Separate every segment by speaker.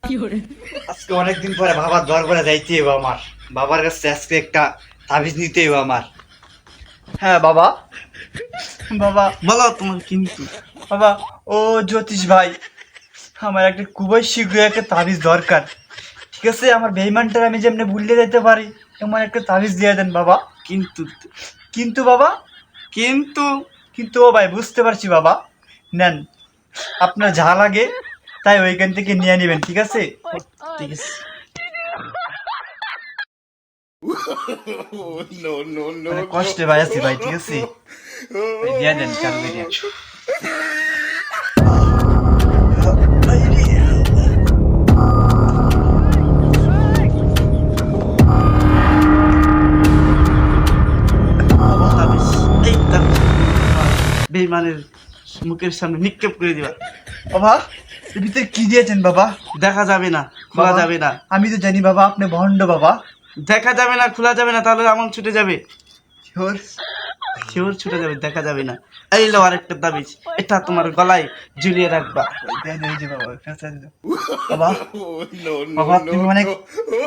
Speaker 1: আজকে অনেকদিন পরে বাবার দরবারে যাইতে হবে আমার। বাবার কাছে আজকে একটা তাবিজ নিতে হবে আমার। হ্যাঁ বাবা। বাবা
Speaker 2: বলো তোমার কিন্তু।
Speaker 1: বাবা, ও জ্যোতিষ ভাই, আমার একটা খুবই শীঘ্রই একটা তাবিজ দরকার। ঠিক আছে, আমার বেইমানটার আমি যেমনি ভুলে যেতে পারি এমন একটা তাবিজ দিয়ে দেন বাবা।
Speaker 2: কিন্তু
Speaker 1: কিন্তু বাবা,
Speaker 2: কিন্তু
Speaker 1: কিন্তু ও ভাই বুঝতে পারছি বাবা। নেন, আপনার যা লাগে তাই ওইখান থেকে নিয়ে নেবেন, ঠিক আছে?
Speaker 2: ঠিক আছে।
Speaker 1: মানে কষ্টে ভাই আছি ভাই, ঠিক আছে? ভাই দিয়ে দেন চালু করে।
Speaker 2: তাবিজ, এই তাবিজ বেঈমানের মুখের সামনে নিক্ষেপ করে দিবা।
Speaker 1: বাবা, এর ভিতরে কি দিয়েছেন বাবা?
Speaker 2: দেখা যাবে না, খোলা
Speaker 1: বাবা,
Speaker 2: যাবে না।
Speaker 1: আমি তো জানি বাবা আপনি ভণ্ড বাবা।
Speaker 2: দেখা যাবে না, খোলা যাবে না, তাহলে আমল ছুটে যাবে।
Speaker 1: শিওর?
Speaker 2: শিওর ছুটে যাবে, দেখা যাবে না। এই লো আরেকটা তাবিজ, এটা তোমার গলায় ঝুলিয়ে রাখবা।
Speaker 1: দেন এই যে বাবা, ফেঁসে দিল। বাবা, বাবা তুমি অনেক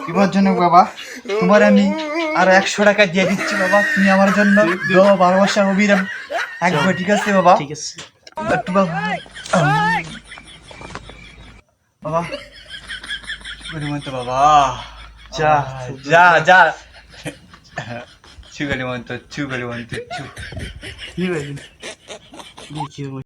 Speaker 1: বিপজ্জনক বাবা। তোমার আমি আরো 100 টাকা দিয়ে দিচ্ছি বাবা, তুমি আমার জন্য দোয়া ভালোবাসা অবিরাম একবার, ঠিক আছে বাবা?
Speaker 2: ঠিক আছে।
Speaker 1: একটু বাবা। বাবা সুগারি মন্ত বাবা,
Speaker 2: যা
Speaker 1: যা যা। সুগারি মন্ত, সুগারি মন্ত,
Speaker 2: কি হয়েছে? দেখি